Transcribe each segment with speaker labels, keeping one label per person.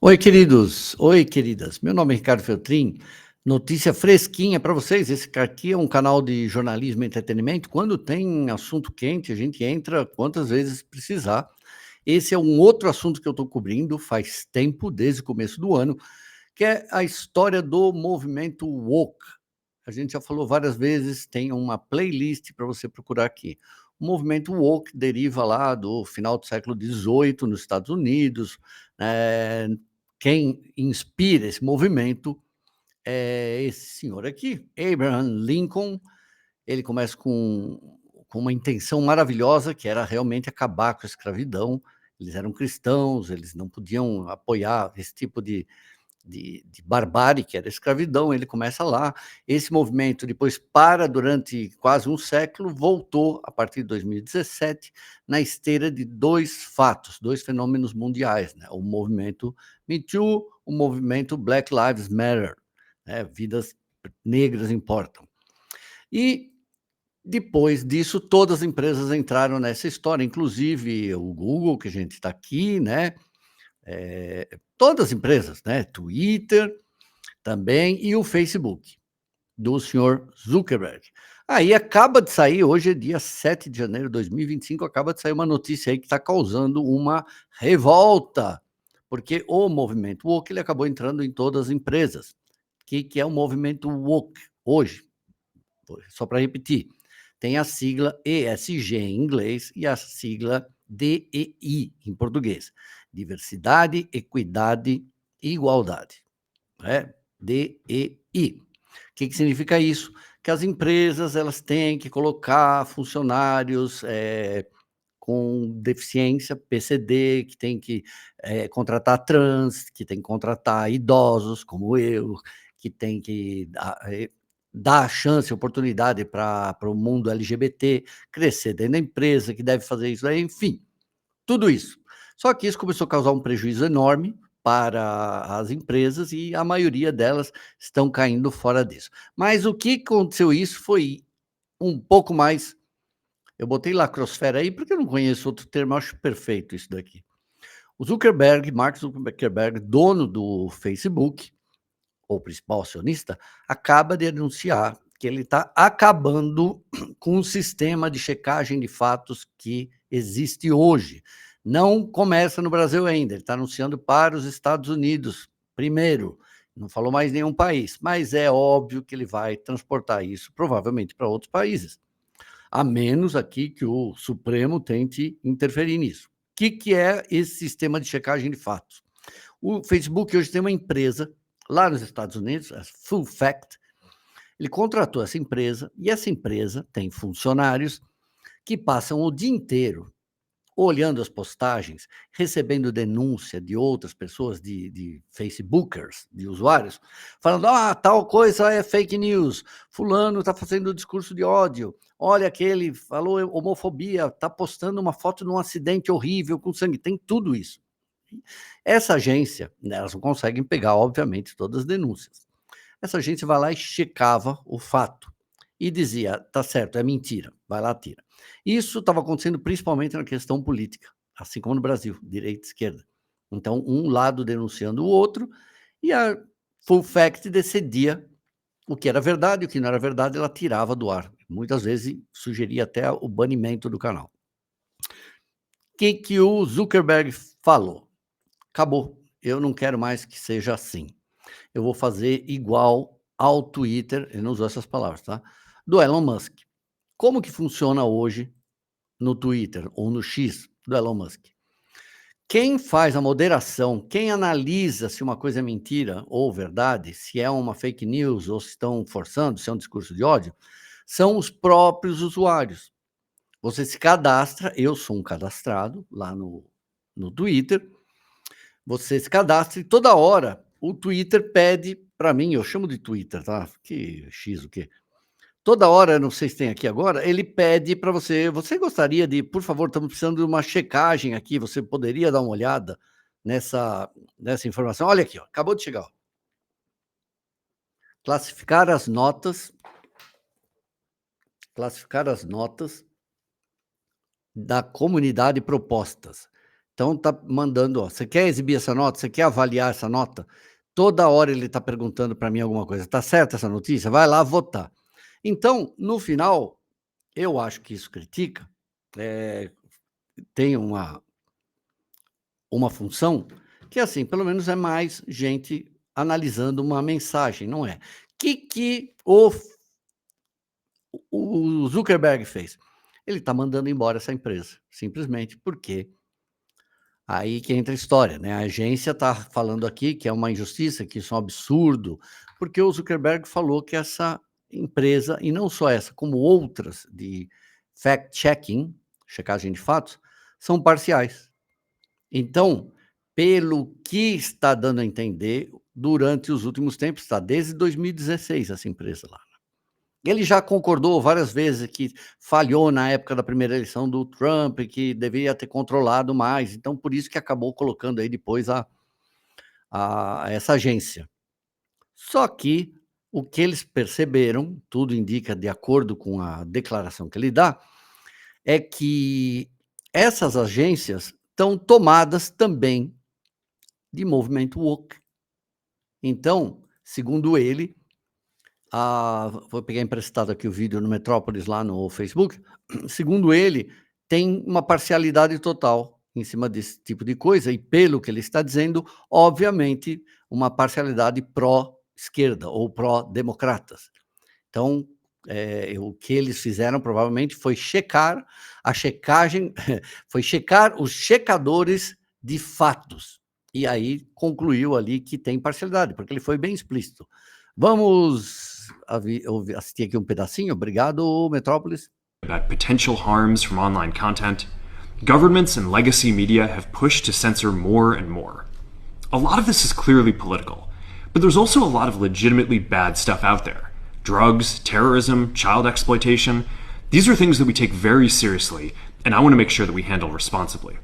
Speaker 1: Oi, queridos. Oi, queridas. Meu nome é Ricardo Feltrin. Notícia fresquinha para vocês. Esse aqui é um canal de jornalismo e entretenimento. Quando tem assunto quente, a gente entra quantas vezes precisar. Esse é um outro assunto que eu estou cobrindo faz tempo, desde o começo do ano, que é a história do movimento woke. A gente já falou várias vezes, tem uma playlist para você procurar aqui. O movimento woke deriva lá do final do século XVIII nos Estados Unidos. eh, Quem inspira esse movimento é esse senhor aqui, Abraham Lincoln. Ele começa com uma intenção maravilhosa, que era realmente acabar com a escravidão. Eles eram cristãos, eles não podiam apoiar esse tipo de barbárie, que era a escravidão. Ele começa lá. Esse movimento depois para durante quase um século, voltou a partir de 2017, na esteira de dois fatos, dois fenômenos mundiais, né? O movimento Me Too, o movimento Black Lives Matter, né? Vidas negras importam. E depois disso, todas as empresas entraram nessa história, inclusive o Google, que a gente está aqui, né? Todas as empresas, né? Twitter também, e o Facebook, do senhor Zuckerberg. Aí acaba de sair, hoje é dia 7 de janeiro de 2025, acaba de sair uma notícia aí que está causando uma revolta, porque o movimento woke ele acabou entrando em todas as empresas. O que é o movimento woke hoje? Só para repetir, tem a sigla ESG em inglês e a sigla DEI em português: diversidade, equidade e igualdade, né? DEI. O que significa isso? Que as empresas elas têm que colocar funcionários com deficiência, PCD, que tem que contratar trans, que tem que contratar idosos como eu, que tem que dar chance, oportunidade para o mundo LGBT crescer dentro da empresa, que deve fazer isso aí, enfim, tudo isso. Só que isso começou a causar um prejuízo enorme para as empresas e a maioria delas estão caindo fora disso. Mas o que aconteceu isso foi um pouco mais. Eu botei lacrosfera aí porque eu não conheço outro termo, eu acho perfeito isso daqui. O Zuckerberg, Mark Zuckerberg, dono do Facebook, o principal acionista, acaba de anunciar que ele está acabando com o sistema de checagem de fatos que existe hoje. Não começa no Brasil ainda, ele está anunciando para os Estados Unidos primeiro. Não falou mais nenhum país, mas é óbvio que ele vai transportar isso provavelmente para outros países, a menos aqui que o Supremo tente interferir nisso. O que é esse sistema de checagem de fatos? O Facebook hoje tem uma empresa lá nos Estados Unidos, a Full Fact. Ele contratou essa empresa e essa empresa tem funcionários que passam o dia inteiro olhando as postagens, recebendo denúncia de outras pessoas, de Facebookers, de usuários, falando: tal coisa é fake news, fulano está fazendo discurso de ódio, olha, aquele falou homofobia, está postando uma foto de um acidente horrível com sangue, tem tudo isso. Essa agência, né, elas não conseguem pegar, obviamente, todas as denúncias. Essa agência vai lá e checava o fato e dizia: tá certo, é mentira, vai lá, tira. Isso estava acontecendo principalmente na questão política, assim como no Brasil, direita e esquerda. Então, um lado denunciando o outro, e a Full Fact decidia o que era verdade e o que não era verdade, ela tirava do ar. Muitas vezes sugeria até o banimento do canal. O que o Zuckerberg falou? Acabou, eu não quero mais que seja assim. Eu vou fazer igual ao Twitter, ele não usou essas palavras, tá? Do Elon Musk. Como que funciona hoje no Twitter ou no X do Elon Musk? Quem faz a moderação, quem analisa se uma coisa é mentira ou verdade, se é uma fake news ou se estão forçando, se é um discurso de ódio, são os próprios usuários. Você se cadastra, eu sou um cadastrado lá no Twitter, você se cadastra e toda hora o Twitter pede para mim, eu chamo de Twitter, tá? Que X o quê? Toda hora, não sei se tem aqui agora, ele pede para você gostaria de, por favor, estamos precisando de uma checagem aqui, você poderia dar uma olhada nessa informação? Olha aqui, ó, acabou de chegar, ó. Classificar as notas, classificar as notas da comunidade propostas. Então tá mandando, ó, você quer exibir essa nota? Você quer avaliar essa nota? Toda hora ele está perguntando para mim alguma coisa. Tá certa essa notícia? Vai lá votar. Então, no final, eu acho que isso critica, eh, tem uma função que, assim, pelo menos é mais gente analisando uma mensagem, não é? Que o Zuckerberg fez? Ele está mandando embora essa empresa, simplesmente porque aí que entra a história, né? A agência está falando aqui que é uma injustiça, que isso é um absurdo, porque o Zuckerberg falou que essa empresa, e não só essa, como outras de fact-checking, checagem de fatos, são parciais. Então, pelo que está dando a entender, durante os últimos tempos, está desde 2016 essa empresa lá. Ele já concordou várias vezes que falhou na época da primeira eleição do Trump, que deveria ter controlado mais, então por isso que acabou colocando aí depois essa agência. Só que o que eles perceberam, tudo indica de acordo com a declaração que ele dá, é que essas agências estão tomadas também de movimento woke. Então, segundo ele, vou pegar emprestado aqui o vídeo no Metrópolis, lá no Facebook. Segundo ele, tem uma parcialidade total em cima desse tipo de coisa, e pelo que ele está dizendo, obviamente, uma parcialidade pró-esquerda ou pró-democratas. Então, o que eles fizeram provavelmente foi checar a checagem, foi checar os checadores de fatos. E aí concluiu ali que tem parcialidade, porque ele foi bem explícito. Vamos assistir aqui um pedacinho. Obrigado, Metrópolis.
Speaker 2: About potential harms from online content, governments and legacy media have pushed to censor more and more. A lot of this is clearly political, but there's also a lot of legitimately bad stuff out there. Drugs, terrorism, child exploitation. These are things that we take very seriously, and I want to make sure that we handle responsibly.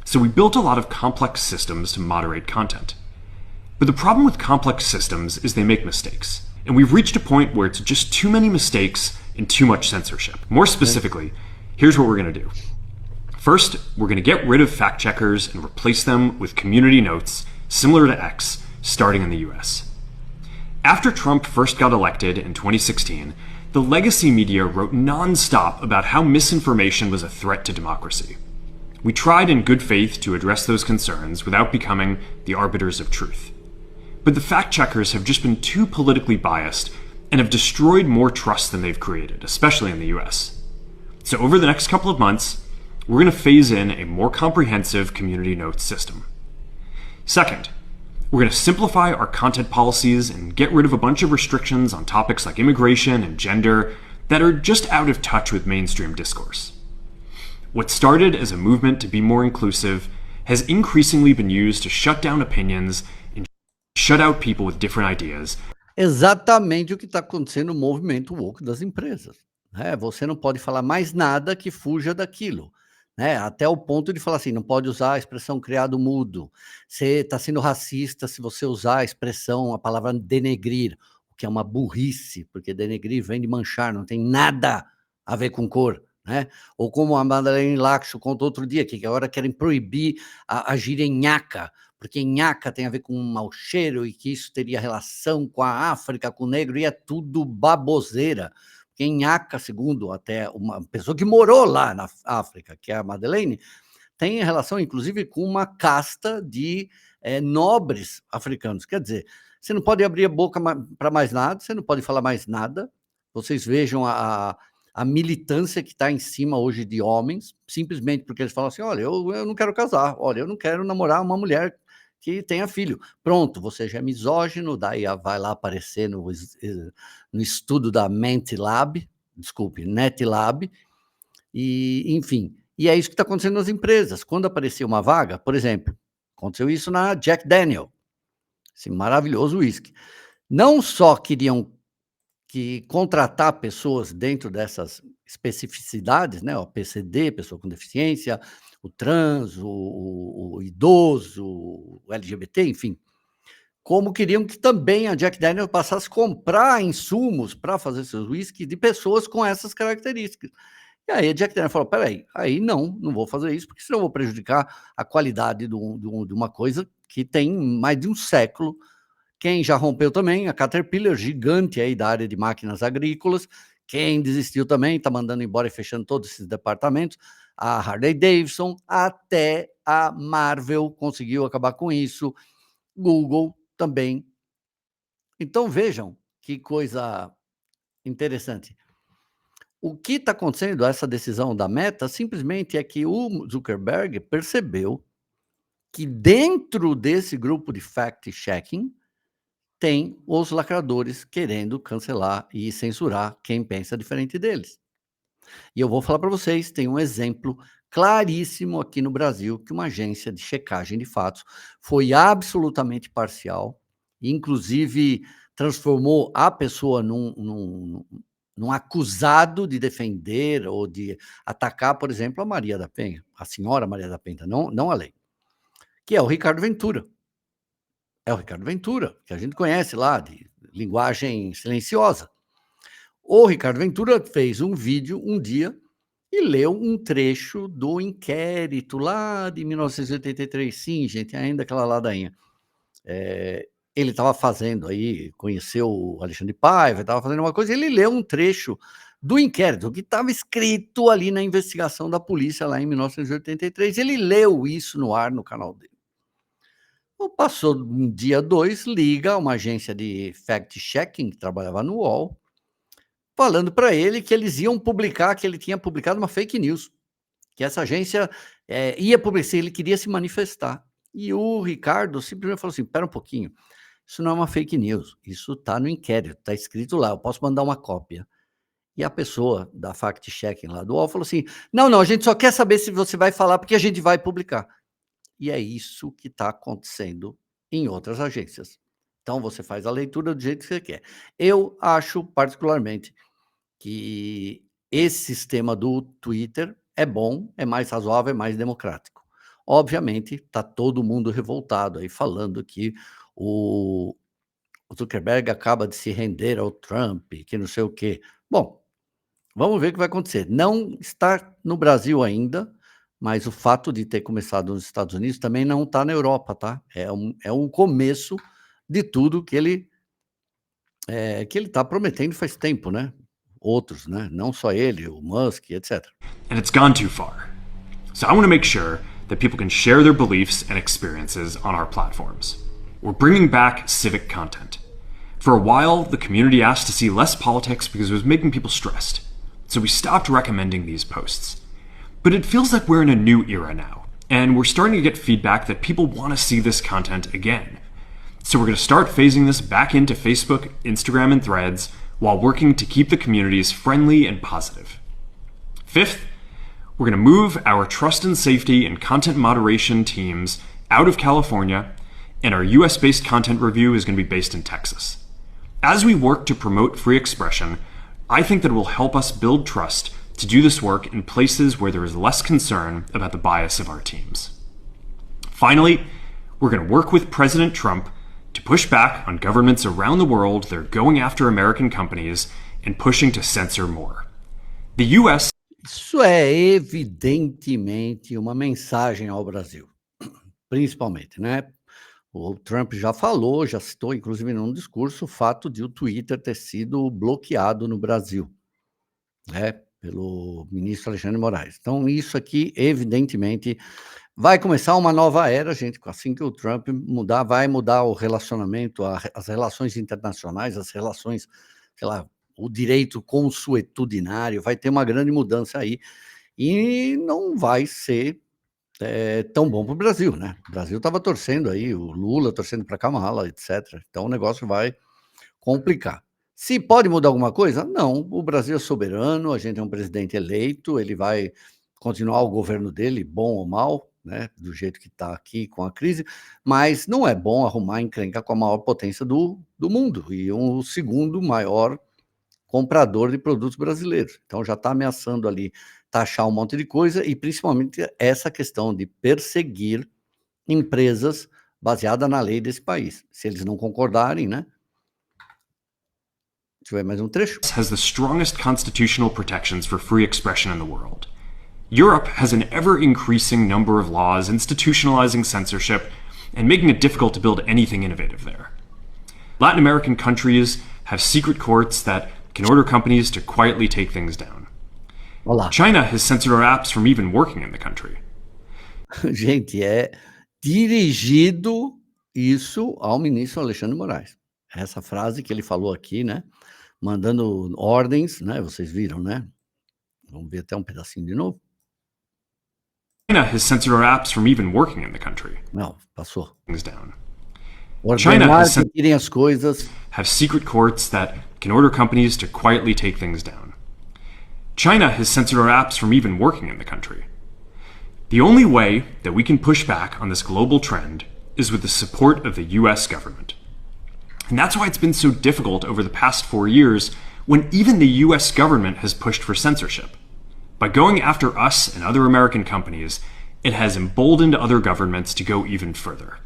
Speaker 2: So we built a lot of complex systems to moderate content. But the problem with complex systems is they make mistakes. And we've reached a point where it's just too many mistakes and too much censorship. More specifically, here's what we're going to do. First, we're going to get rid of fact checkers and replace them with community notes, similar to X, starting in the US. After Trump first got elected in 2016, the legacy media wrote nonstop about how misinformation was a threat to democracy. We tried in good faith to address those concerns without becoming the arbiters of truth. But the fact checkers have just been too politically biased and have destroyed more trust than they've created, especially in the US. So over the next couple of months, we're going to phase in a more comprehensive community notes system. Second, we're going to simplify our content policies and get rid of a bunch of restrictions on topics like immigration and gender that are just out of touch with mainstream discourse. What started as a movement to be more inclusive has increasingly been used to shut down opinions and shut out people with different ideas.
Speaker 1: Exatamente o que está acontecendo no movimento woke das empresas, né? Você não pode falar mais nada que fuja daquilo, né? Até o ponto de falar assim, não pode usar a expressão criado mudo. Você está sendo racista se você usar a expressão, a palavra denegrir, o que é uma burrice, porque denegrir vem de manchar, não tem nada a ver com cor, né? Ou como a Madeleine Laxo contou outro dia, que agora querem proibir a gíria nhaca, porque nhaca tem a ver com um mau cheiro e que isso teria relação com a África, com o negro, e é tudo baboseira. Porque nhaca, segundo até uma pessoa que morou lá na África, que é a Madeleine, tem relação, inclusive, com uma casta de nobres africanos. Quer dizer, você não pode abrir a boca para mais nada, você não pode falar mais nada. Vocês vejam a militância que está em cima hoje de homens, simplesmente porque eles falam assim, olha, eu não quero casar, olha, eu não quero namorar uma mulher que tenha filho. Pronto, você já é misógino, daí vai lá aparecer no estudo da NetLab, e enfim, e é isso que está acontecendo nas empresas. Quando aparecer uma vaga, por exemplo, aconteceu isso na Jack Daniel, esse maravilhoso whisky. Não só queriam contratar pessoas dentro dessas especificidades, né, o PCD, pessoa com deficiência, o trans, o idoso, o LGBT, enfim, como queriam que também a Jack Daniel's passasse a comprar insumos para fazer seus whisky de pessoas com essas características. E aí a Jack Daniel falou, peraí, aí não vou fazer isso, porque senão eu vou prejudicar a qualidade de uma coisa que tem mais de um século. Quem já rompeu também, a Caterpillar, gigante aí da área de máquinas agrícolas. Quem desistiu também, está mandando embora e fechando todos esses departamentos. A Harley Davidson, até a Marvel conseguiu acabar com isso. Google também. Então vejam que coisa interessante. O que está acontecendo, essa decisão da Meta, simplesmente é que o Zuckerberg percebeu que dentro desse grupo de fact-checking tem os lacradores querendo cancelar e censurar quem pensa diferente deles. E eu vou falar para vocês, tem um exemplo claríssimo aqui no Brasil que uma agência de checagem de fatos foi absolutamente parcial, inclusive transformou a pessoa num acusado de defender ou de atacar, por exemplo, a Maria da Penha, a senhora Maria da Penha, não a lei, que é o Ricardo Ventura. É o Ricardo Ventura, que a gente conhece lá, de linguagem silenciosa. O Ricardo Ventura fez um vídeo um dia e leu um trecho do inquérito lá de 1983. Sim, gente, ainda aquela ladainha. Ele estava fazendo aí, conheceu o Alexandre Paiva, estava fazendo uma coisa, ele leu um trecho do inquérito, que estava escrito ali na investigação da polícia lá em 1983. Ele leu isso no ar no canal dele. Passou um dia, dois, liga uma agência de fact-checking que trabalhava no UOL, falando para ele que eles iam publicar, que ele tinha publicado uma fake news, que essa agência ia publicar, ele queria se manifestar. E o Ricardo simplesmente falou assim, espera um pouquinho, isso não é uma fake news, isso está no inquérito, está escrito lá, eu posso mandar uma cópia. E a pessoa da fact-checking lá do UOL falou assim, não, a gente só quer saber se você vai falar, porque a gente vai publicar. E é isso que está acontecendo em outras agências. Então, você faz a leitura do jeito que você quer. Eu acho, particularmente, que esse sistema do Twitter é bom, é mais razoável, é mais democrático. Obviamente, está todo mundo revoltado aí, falando que o Zuckerberg acaba de se render ao Trump, que não sei o quê. Bom, vamos ver o que vai acontecer. Não está no Brasil ainda, mas o fato de ter começado nos Estados Unidos também não está na Europa, tá? É um começo de tudo que ele está prometendo faz tempo, né? Outros, né? Não só ele, o Musk, etc.
Speaker 2: And it's gone too far. So I want to make sure that people can share their beliefs and experiences on our platforms. We're bringing back civic content. For a while, the community asked to see less politics because it was making people stressed. So we stopped recommending these posts. But it feels like we're in a new era now, and we're starting to get feedback that people want to see this content again. So we're going to start phasing this back into Facebook, Instagram, and Threads while working to keep the communities friendly and positive. Fifth, we're going to move our trust and safety and content moderation teams out of California, and our US-based content review is going to be based in Texas. As we work to promote free expression, I think that it will help us build trust to do this work in places where there is less concern about the bias of our teams. Finally, we're going to work with President Trump to push back on governments around the world that are going after American companies and pushing to censor more. The US...
Speaker 1: Isso é evidentemente uma mensagem ao Brasil, principalmente, né? O Trump já falou, já citou, inclusive num discurso, o fato de o Twitter ter sido bloqueado no Brasil, né, pelo ministro Alexandre Moraes. Então, isso aqui, evidentemente, vai começar uma nova era, gente, assim que o Trump mudar, vai mudar o relacionamento, as relações internacionais, as relações, sei lá, o direito consuetudinário, vai ter uma grande mudança aí, e não vai ser tão bom para o Brasil, né? O Brasil estava torcendo aí, o Lula torcendo para Kamala, etc. Então o negócio vai complicar. Se pode mudar alguma coisa? Não, o Brasil é soberano, a gente é um presidente eleito, ele vai continuar o governo dele, bom ou mal, né? Do jeito que está aqui com a crise, mas não é bom arrumar encrenca com a maior potência do mundo e o segundo maior comprador de produtos brasileiros. Então já está ameaçando ali taxar um monte de coisa e principalmente essa questão de perseguir empresas baseada na lei desse país. Se eles não concordarem, né? Deixa eu ver mais um trecho.
Speaker 2: Has the strongest constitutional protections for free expression in the world. Europe has an ever-increasing number of laws institutionalizing censorship and making it difficult to build anything innovative there. Latin American countries have secret courts that can order companies to quietly take things down.
Speaker 1: Olá.
Speaker 2: China has censored our apps from even working in the country.
Speaker 1: Gente, é dirigido isso ao ministro Alexandre de Moraes. Essa frase que ele falou aqui, né, mandando ordens, né, vocês viram, né? Vamos ver até um pedacinho de novo?
Speaker 2: China has censored our apps from even working in the country.
Speaker 1: Não, passou.
Speaker 2: Things down.
Speaker 1: Ordenar
Speaker 2: China has
Speaker 1: que tirem as coisas.
Speaker 2: Have secret courts that can order companies to quietly take things down. China has censored our apps from even working in the country. The only way that we can push back on this global trend is with the support of the US government. And that's why it's been so difficult over the past 4 years when even the US government has pushed for censorship. By going after us and other American companies, it has emboldened other governments to go even further.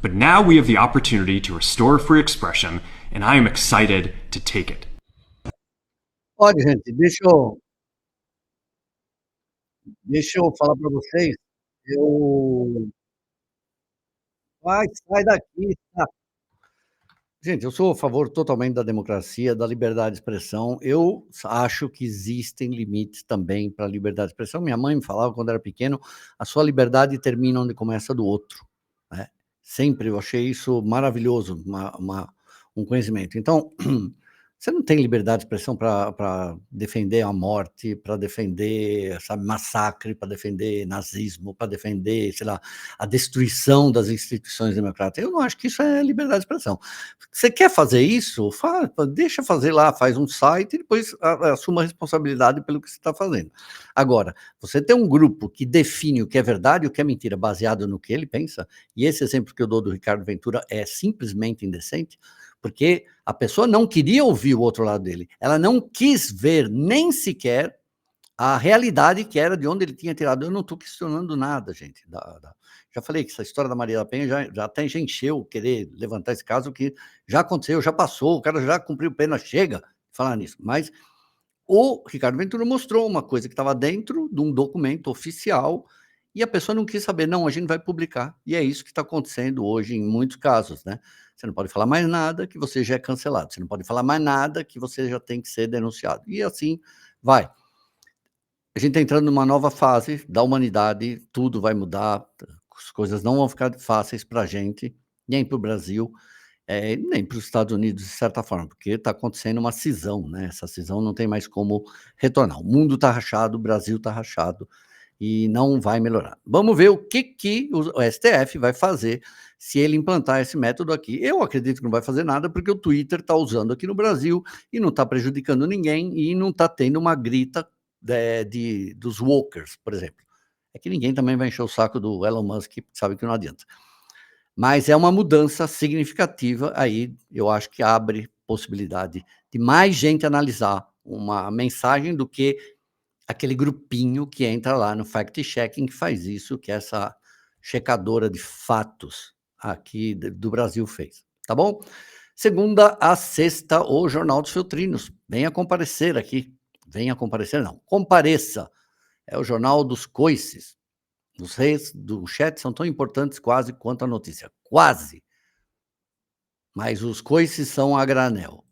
Speaker 2: But now we have the opportunity to restore free expression, and I am excited to take it.
Speaker 1: Olha, gente, deixa eu falar para vocês, eu sai daqui, tá. Gente, eu sou a favor totalmente da democracia, da liberdade de expressão. Eu acho que existem limites também para a liberdade de expressão. Minha mãe me falava quando era pequeno, a sua liberdade termina onde começa a do outro, né. Sempre eu achei isso maravilhoso, um conhecimento. Então, você não tem liberdade de expressão para defender a morte, para defender, sabe, massacre, para defender nazismo, para defender, sei lá, a destruição das instituições democráticas. Eu não acho que isso é liberdade de expressão. Você quer fazer isso? Deixa fazer lá, faz um site e depois assuma a responsabilidade pelo que você está fazendo. Agora, você tem um grupo que define o que é verdade e o que é mentira, baseado no que ele pensa, e esse exemplo que eu dou do Ricardo Ventura é simplesmente indecente, porque a pessoa não queria ouvir o outro lado dele, ela não quis ver nem sequer a realidade que era de onde ele tinha tirado. Eu não estou questionando nada, gente. Já falei que essa história da Maria da Penha já até já encheu querer levantar esse caso, que já aconteceu, já passou, o cara já cumpriu pena, chega de falar nisso. Mas o Ricardo Ventura mostrou uma coisa que estava dentro de um documento oficial e a pessoa não quis saber. Não, a gente vai publicar. E é isso que está acontecendo hoje em muitos casos, né? Você não pode falar mais nada que você já é cancelado. Você não pode falar mais nada que você já tem que ser denunciado. E assim vai. A gente está entrando numa nova fase da humanidade, tudo vai mudar, as coisas não vão ficar fáceis para a gente, nem para o Brasil, nem para os Estados Unidos, de certa forma, porque está acontecendo uma cisão, né? Essa cisão não tem mais como retornar. O mundo está rachado, o Brasil está rachado e não vai melhorar. Vamos ver o que o STF vai fazer se ele implantar esse método aqui. Eu acredito que não vai fazer nada, porque o Twitter está usando aqui no Brasil e não está prejudicando ninguém e não está tendo uma grita dos walkers, por exemplo. É que ninguém também vai encher o saco do Elon Musk, sabe que não adianta. Mas é uma mudança significativa aí, eu acho que abre possibilidade de mais gente analisar uma mensagem do que aquele grupinho que entra lá no fact-checking que faz isso, que essa checadora de fatos aqui do Brasil fez, tá bom? Segunda a sexta, o Jornal dos Feltrinos. Venha comparecer aqui. Venha comparecer, não. Compareça. É o Jornal dos Coices. Os reis do chat são tão importantes quase quanto a notícia. Quase. Mas os coices são a granel.